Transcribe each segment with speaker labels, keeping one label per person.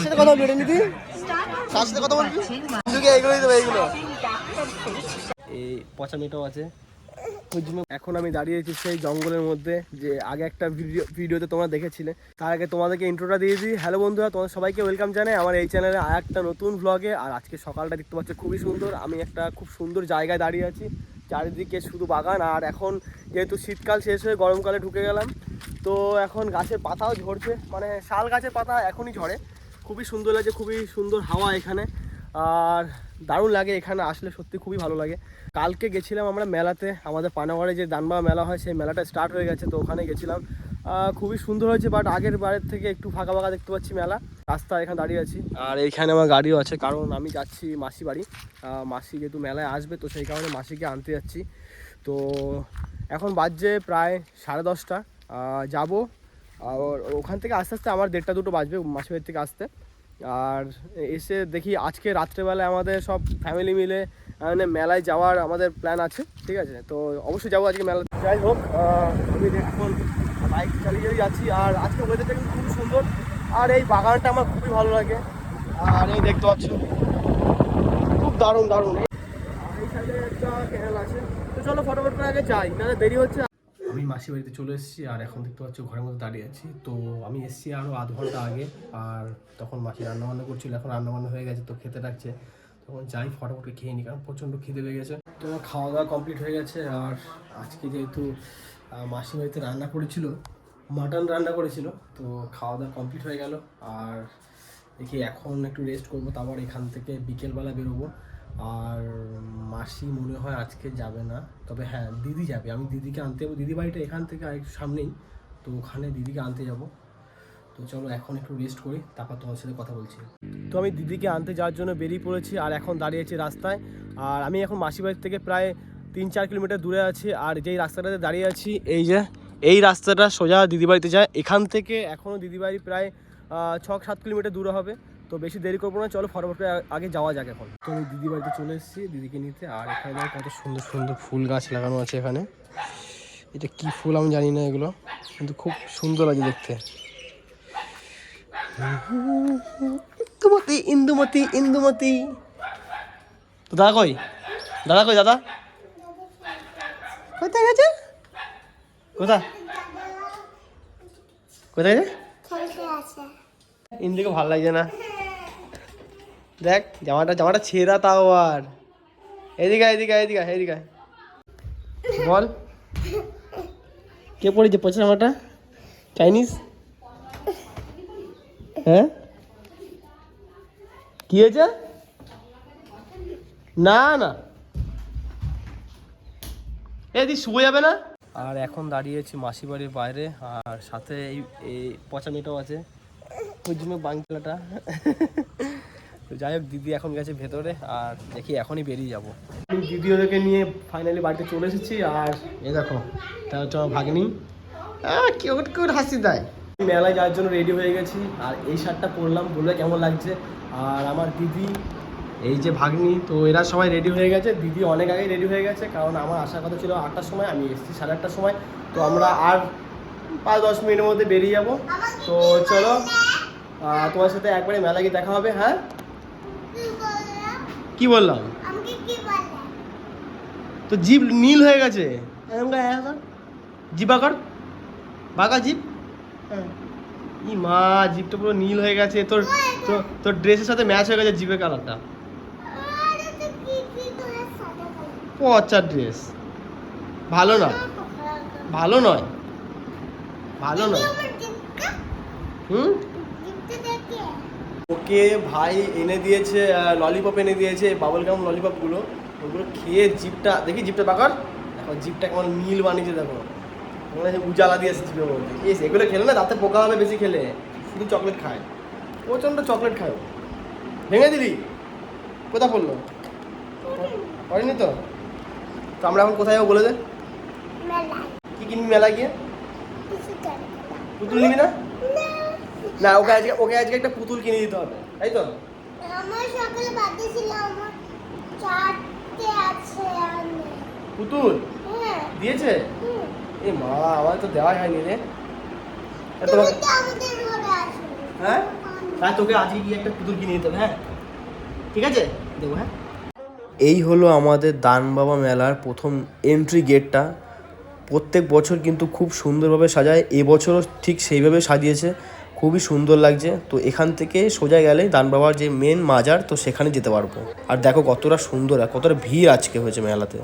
Speaker 1: সাথে কথা বলবি নিদি, কার সাথে কথা বলবি? এইগুলোই দেবে, এইগুলো এই পচা মেয়েটাও আছে। এখন আমি দাঁড়িয়েছি সেই জঙ্গলের মধ্যে, যে আগে একটা ভিডিওতে তোমরা দেখেছিলে। তার আগে তোমাদেরকে ইন্ট্রোটা দিয়ে দিই। হ্যালো বন্ধুরা, তোমাদের সবাইকে ওয়েলকাম জানাই আমার এই চ্যানেলে আর একটা নতুন ব্লগে। আর আজকে সকালটা দেখতে পাচ্ছ খুবই সুন্দর। আমি একটা খুব সুন্দর জায়গায় দাঁড়িয়ে আছি, চারিদিকে শুধু বাগান। আর এখন যেহেতু শীতকাল শেষ হয়ে গরমকালে ঢুকে গেলাম, তো এখন গাছের পাতাও ঝরছে, মানে শাল গাছের পাতা এখনই ঝরে। খুবই সুন্দর লাগছে, খুবই সুন্দর হাওয়া এখানে, আর দারুণ লাগে এখানে আসলে, সত্যি খুবই ভালো লাগে। কালকে গেছিলাম আমরা মেলাতে, আমাদের পানাগড়ে যে দানবা মেলা হয় সেই মেলাটা স্টার্ট হয়ে গেছে, তো ওখানে গেছিলাম। খুবই সুন্দর হয়েছে, বাট আগের বারের থেকে একটু ফাঁকা ফাঁকা দেখতে পাচ্ছি মেলা। রাস্তা এখানে দাঁড়িয়ে আছি, আর এইখানে আমার গাড়িও আছে, কারণ আমি যাচ্ছি মাসি বাড়ি। মাসি যেহেতু মেলায় আসবে, তো সেই কারণে মাসিকে আনতে যাচ্ছি। তো এখন বাজছে প্রায় 10:30, যাবো। আর ওখান থেকে আস্তে আস্তে আমার 1:30-2 বাজবে মাসি বাড়ি থেকে আসতে। আর এসে দেখি আজকে রাত্রেবেলায় আমাদের সব ফ্যামিলি মিলে মানে মেলায় যাওয়ার আমাদের প্ল্যান আছে, ঠিক আছে? তো অবশ্যই যাবো আজকে মেলা। যাই হোক, আমি এখন বাইক চালিয়ে যাচ্ছি, আর আজকে ওয়েদারটা কিন্তু খুব সুন্দর, আর এই বাগানটা আমার খুবই ভালো লাগে। আর এই দেখতে পাচ্ছ খুব দারুণ দারুণ। আর এই সাইডে একটা ক্যানেল আছে, তো চলো ফটোফট করে আগে যাই, নাহলে দেরি হচ্ছে। আমি মাসি বাড়িতে চলে এসেছি, আর এখন দেখতে পাচ্ছ ঘরের মধ্যে দাঁড়িয়ে আছি। তো আমি এসেছি আরও আধ ঘন্টা আগে, আর তখন মাসি রান্নাবান্না করছিল, এখন রান্নাবান্না হয়ে গেছে, তো খেতে ডাকছে। তখন যাই ফটোফটে খেয়ে নিই, কারণ প্রচণ্ড খিদে পেয়ে গেছে। তো খাওয়া দাওয়া কমপ্লিট হয়ে গেছে। আর আজকে যেহেতু মাসি বাড়িতে রান্না করেছিল, মাটন রান্না করেছিল, তো খাওয়া দাওয়া কমপ্লিট হয়ে গেল। আর দেখি এখন একটু রেস্ট করবো, তারপর এখান থেকে বিকেলবেলা বেরোবো। আর মাসি মনে হয় আজকে যাবে না, তবে হ্যাঁ দিদি যাবে। আমি দিদিকে আনতে যাবো, দিদি বাড়িটা এখান থেকে আরেকটু সামনেই, তো ওখানে দিদিকে আনতে যাব। তো চলো এখন একটু রেস্ট করি, তারপর তোমার সাথে কথা বলছি। তো আমি দিদিকে আনতে যাওয়ার জন্য বেরিয়ে পড়েছি, আর এখন দাঁড়িয়েছি রাস্তায়। আর আমি এখন মাসি বাড়ি থেকে প্রায় 3-4 কিলোমিটার দূরে আছি। আর যেই রাস্তাটাতে দাঁড়িয়ে আছি, এই রাস্তাটা সোজা দিদিবাড়িতে যায়। এখান থেকে এখনও দিদিবাড়ি প্রায় 6-7 কিলোমিটার দূরে হবে। তো বেশি দেরি করবো না, চলো ফটোফট আগে যাওয়া যাক এখন। তো আমি দিদি বাড়িতে চলে এসেছি দিদিকে নিতে। আর এখানে কত সুন্দর সুন্দর ফুল গাছ লাগানো আছে এখানে। এটা কি ফুল আমি জানি না এগুলো, কিন্তু খুব সুন্দর লাগে দেখতে। ইন্দুমতি ইন্দুমতি ইন্দুমতি। তো দাদা কই, দাদা কই, দাদা কোথায় গেছে? কোথায় কোথায় গেছে? ইন্দুকে ভালো লাগছে না, দেখ জামাটা ছেঁড়া, তাও আর এদিকে এদিকে এদিকে এদিকে বল, কে পড়েছে পচা জামাটা? চাইনিজ? হ্যাঁ কি হয়েছে? না না, এদিকে শুয়ে যাবে না। আর এখন দাঁড়িয়েছি মাসি বাড়ির বাইরে, আর সাথে এই পচা মেয়েটাও আছে, ওই জন্য বাংলাটা। তো যাই হোক, দিদি এখন গেছে ভেতরে, আর দেখি এখনই বেরিয়ে যাবো। দিদি ওদেরকে নিয়ে ফাইনালি বাড়িতে চলে এসেছি। আর এ দেখো, তা হচ্ছে আমার ভাগ্নি, কিউট কিউট হাসি দেয়। মেলায় যাওয়ার জন্য রেডি হয়ে গেছি, আর এই শার্টটা পরলাম, বলবে কেমন লাগছে। আর আমার দিদি, এই যে ভাগ্নি, তো এরা সবাই রেডি হয়ে গেছে। দিদি অনেক আগেই রেডি হয়ে গেছে, কারণ আমার আসার কথা ছিল 8টার সময়, আমি এসেছি 8:30টার সময়। তো আমরা আর 5-10 মিনিটের মধ্যে বেরিয়ে যাব। তো চলো, তোমার সাথে একবারে মেলা গিয়ে দেখা হবে। হ্যাঁ কি বললাম? তো জিভ নীল হয়ে গেছে, জিবা কর, বাঁকা জিভ। ই মা, জিভটা পুরো নীল হয়ে গেছে তোর। তোর ড্রেসের সাথে ম্যাচ হয়ে গেছে জিভের কালারটা। পচা ড্রেস, ভালো নয়, ভালো নয়, ভালো নয়। ওকে ভাই এনে দিয়েছে ললিপপ, এনে দিয়েছে বাবলগাম ললিপপগুলো। ওগুলো খেয়ে জিভটা দেখি, জিভটা বাঁকার, দেখো জিভটা কেমন নীল বানিয়েছে, দেখো মনে হচ্ছে উজালা দিয়েছে জিভের মধ্যে। এগুলো খেলে না দাঁতে পোকা হবে বেশি খেলে, শুধু চকলেট খায়, প্রচণ্ড চকলেট খায়। ভেঙে দিলি? কোথা পড়লো? করেনি তো? তো আমরা এখন কোথায় যাবো বলে দে। কি কিনবি মেলা গিয়ে? পুতুল নিবি না? না, ওকে আজকে একটা পুতুল কিনে দিতে হবে, তাই তো?
Speaker 2: আমার সকালে বার্থডে ছিল, আমার 4টে আছে আর
Speaker 1: পুতুল দিয়েছে? এ মা, আমার তো দেওয়া হয়নি রে। তোমাকে
Speaker 2: আমাদের ঘরে আসো।
Speaker 1: হ্যাঁ তাই তোকে আজকে গিয়ে একটা পুতুল কিনে দিতে হবে, হ্যাঁ ঠিক আছে দেবো। হ্যাঁ, এই হলো আমাদের দান বাবা মেলার প্রথম এন্ট্রি গেটটা। প্রত্যেক বছর কিন্তু খুব সুন্দরভাবে সাজায়, এবছরও ঠিক সেইভাবে সাজিয়েছে, খুবই সুন্দর লাগছে। তো এখান থেকে সোজা গেলে দান বাবার যে মেন মাজার, তো সেখানে যেতে পারবো। আর দেখো কতটা সুন্দর আর কতটা ভিড় আজকে হয়েছে মেলাতে।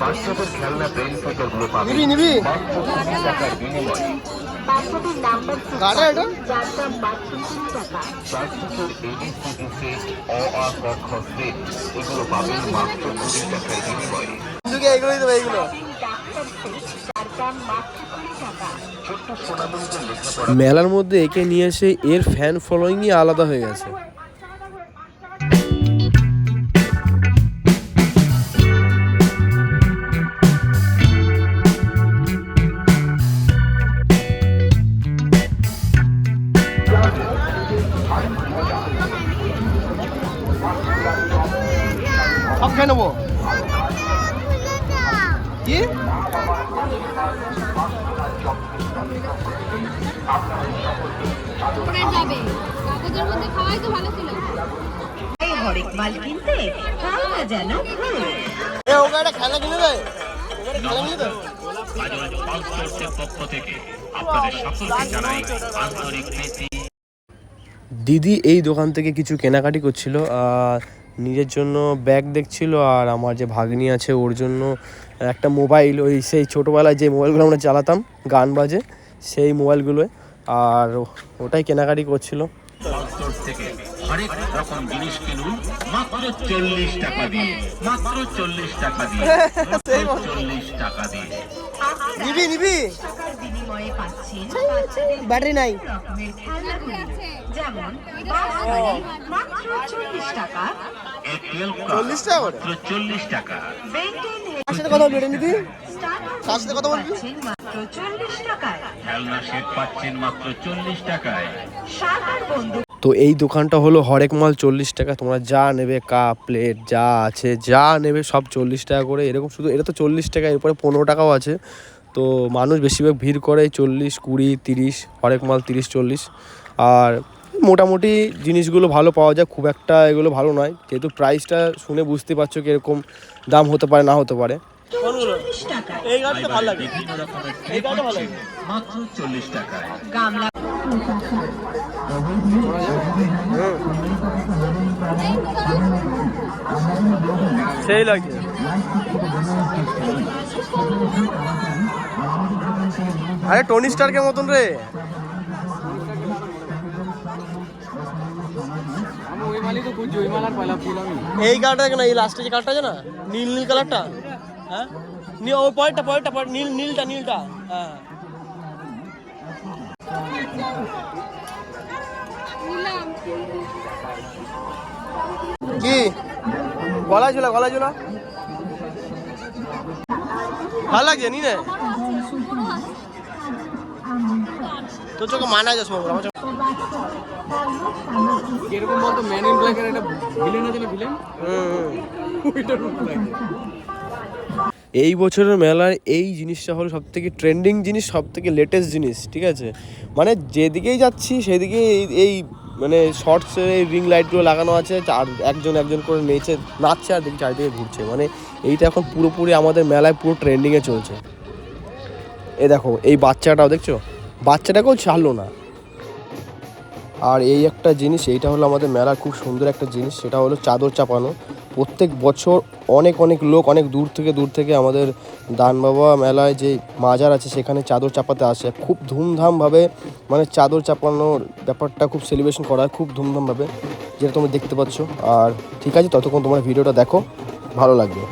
Speaker 3: বাচ্চাদের খেলনা ব্রেন ফিচারগুলো পাবেন
Speaker 1: নিবি নিবি
Speaker 3: মাত্র 20 টাকার বিনিময়ে।
Speaker 1: গাড়া এটা
Speaker 3: প্লাস্টিকের ABCD সেট, অ আ ক খ সেট, এগুলো পাবেন মাত্র 20 টাকার বিনিময়ে।
Speaker 1: বন্ধুকে এগুলোই দেবো, এইগুলো।
Speaker 3: ছোট্ট সোনামণিদের লেখাপড়া
Speaker 1: মেলার মধ্যে একে নিয়ে এসে এর ফ্যান ফলোয়িংই আলাদা হয়ে গেছে। সব খেয়ে নেবো কি?
Speaker 4: যাবে কাগজের মধ্যে খাওয়াই তো ভালো ছিল।
Speaker 5: এই হরেক মাল কিনতে খাও না যেন ভুল।
Speaker 1: ওকে একটা খেলা কিনে দেয়, ওকে একটা খেলা কিনে দেয়।
Speaker 3: পক্ষ থেকে আপনাদের সকলকে জানাই আন্তরিক প্রীতি।
Speaker 1: দিদি এই দোকান থেকে কিছু কেনাকাটি করছিল, আর নিজের জন্য ব্যাগ দেখছিল, আর আমার যে ভাগ্নি আছে ওর জন্য একটা মোবাইল, ওই সেই ছোটোবেলায় যে মোবাইলগুলো আমরা চালাতাম গান বাজে সেই মোবাইলগুলোয়, আর ওটাই কেনাকাটি করছিল।
Speaker 3: থেকে হরেক রকম জিনিস কিনুন মাত্র 40 টাকা দিয়ে, মাত্র 40 টাকা দিয়ে, 40 টাকা দিয়ে।
Speaker 1: নিবি নিবি
Speaker 5: টাকার বিনিময়ে পাচ্ছেন বাচ্চাদের
Speaker 1: ব্যাটারি নাই।
Speaker 5: রকমের খেলনাগুলি, যেমন বাস গাড়ি মাত্র 40 টাকা,
Speaker 3: এটিএল
Speaker 1: 40 টাকা করে?
Speaker 3: মাত্র 40 টাকা।
Speaker 5: বেন্টেন
Speaker 1: কার সাথে কথা বলবি এটা নিবি?
Speaker 5: স্টার্টার
Speaker 1: কার সাথে কথা বলবি?
Speaker 5: পাচ্ছেন মাত্র 40 টাকায়।
Speaker 3: খেলনা সেট পাচ্ছেন মাত্র 40 টাকায়।
Speaker 5: শাটার বন্ধু
Speaker 1: তো এই দোকানটা হলো হরেক মাল 40 টাকা। তোমরা যা নেবে কাপ প্লেট যা আছে যা নেবে সব 40 টাকা করে। এরকম শুধু এটা তো 40 টাকা, এরপরে 15 টাকাও আছে। তো মানুষ বেশিরভাগ ভিড় করে 40, 20, 30, হরেক মাল 30, 40। আর মোটামুটি জিনিসগুলো ভালো পাওয়া যায়, খুব একটা এগুলো ভালো নয়, যেহেতু প্রাইসটা শুনে বুঝতে পারছো কীরকম দাম হতে পারে না হতে পারে।
Speaker 5: 40 টাকায়।
Speaker 1: এই গাড়িটা ভালো লাগে,
Speaker 3: বিভিন্ন রকমের
Speaker 1: এই গাড়িটা ভালো
Speaker 3: পাচ্ছেন
Speaker 1: লাগে।
Speaker 3: মাত্র 40 টাকায়।
Speaker 5: গামলা
Speaker 1: সেই লাগে। আরে টনি স্টারকের মতন রে। এই কালারটা দেখো না, এই লাস্টে যে কালারটা আছে না, নীল নীল কালারটা, হ্যাঁ ওই পরেরটা নীল নীলটা নীলটা, হ্যাঁ কি গলায় ঝোলা ভালো লাগছে নি রে তোর চোখে মানায় যাস আমার চোখে।
Speaker 6: এরকম বলতো ম্যান ইন ব্ল্যাক এর একটা ভিলেন আছে না, ভিলেন ওইটার মতো লাগে।
Speaker 1: এই বছরের মেলার এই জিনিসটা হলো সবথেকে ট্রেন্ডিং জিনিস, সবথেকে লেটেস্ট জিনিস, ঠিক আছে? মানে যেদিকেই যাচ্ছি সেদিকে এই মানে শর্টসে এই রিং লাইটগুলো লাগানো আছে, আর একজন করে নাচছে আর দেখি চারিদিকে ঘুরছে। মানে এইটা এখন পুরোপুরি আমাদের মেলায় পুরো ট্রেন্ডিংয়ে চলছে। এই দেখো এই বাচ্চাটাও দেখছো, বাচ্চাটাকেও ছাড়লো না। আর এই একটা জিনিস, এইটা হলো আমাদের মেলার খুব সুন্দর একটা জিনিস, সেটা হলো চাদর চাপানো। প্রত্যেক বছর অনেক লোক অনেক দূর থেকে আমাদের দান বাবা মেলায় যে মাজার আছে সেখানে চাদর চাপাতে আসে। খুব ধুমধামভাবে মানে চাদর চাপানোর ব্যাপারটা খুব সেলিব্রেশন করা হয়, খুব ধুমধামভাবে, যেটা তোমরা দেখতে পাচ্ছ। আর ঠিক আছে, ততক্ষণ তোমরা ভিডিওটা দেখো, ভালো লাগবে।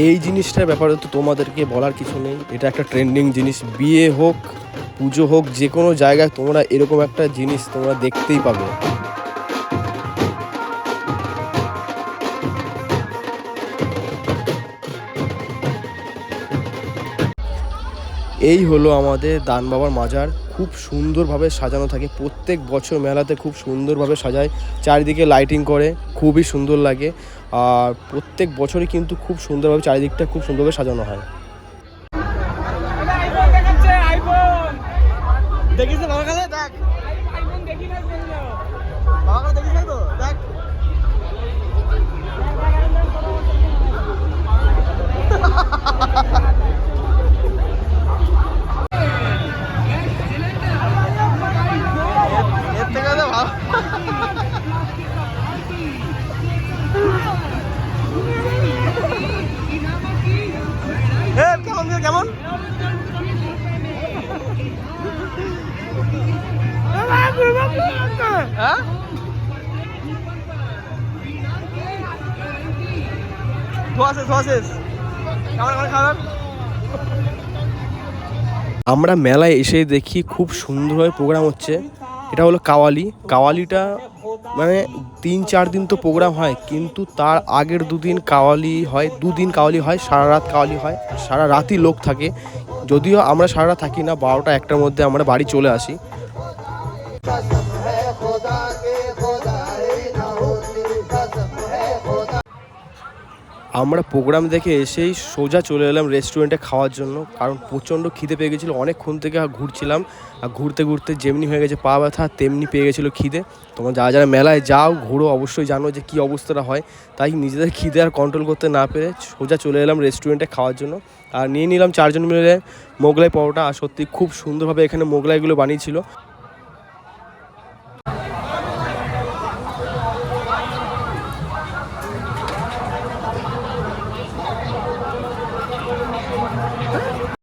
Speaker 1: এই জিনিসটার ব্যাপারে তো তোমাদেরকে বলার কিছু নেই, এটা একটা ট্রেন্ডিং জিনিস। বিয়ে হোক পুজো হোক যে কোনো জায়গায় তোমরা এরকম একটা জিনিস তোমরা দেখতেই পাবে। এই হলো আমাদের দান বাবার মাজার, খুব সুন্দরভাবে সাজানো থাকে। প্রত্যেক বছর মেলাতে খুব সুন্দরভাবে সাজায়, চারিদিকে লাইটিং করে, খুবই সুন্দর লাগে। আর প্রত্যেক বছরই কিন্তু খুব সুন্দরভাবে চারিদিকটা খুব সুন্দরভাবে সাজানো হয়। দেখিস বাবার কাছে দেখ, বাবার কাছে দেখিস তো দেখ। এর থেকে তো ভালো। কেমন কেমন হ্যাঁ আমরা মেলায় এসে দেখি খুব সুন্দরভাবে প্রোগ্রাম হচ্ছে। এটা হলো কাওয়ালিটা মানে 3-4 দিন তো প্রোগ্রাম হয়, কিন্তু তার আগের দুদিন কাওয়ালি হয়, সারা রাত কাওয়ালি হয়, সারা রাতই লোক থাকে। যদিও আমরা সারা রাত থাকি না, 12টা-1টার মধ্যে আমরা বাড়ি চলে আসি। আমরা প্রোগ্রাম দেখে এসেই সোজা চলে এলাম রেস্টুরেন্টে খাওয়ার জন্য, কারণ প্রচণ্ড খিদে পেয়ে গেছিলো। অনেকক্ষণ থেকে ঘুরছিলাম, আর ঘুরতে ঘুরতে যেমনি হয়ে গেছে পা ব্যথা, তেমনি পেয়ে গেছিলো খিদে। তোমরা যারা যারা মেলায় যাও ঘুরো অবশ্যই জানো যে কী অবস্থাটা হয়। তাই নিজেদের খিদে আর কন্ট্রোল করতে না পেরে সোজা চলে এলাম রেস্টুরেন্টে খাওয়ার জন্য। আর নিয়ে নিলাম 4 জন মিলে মোগলাই পরোটা। আর সত্যি খুব সুন্দরভাবে এখানে মোগলাইগুলো বানিয়েছিল।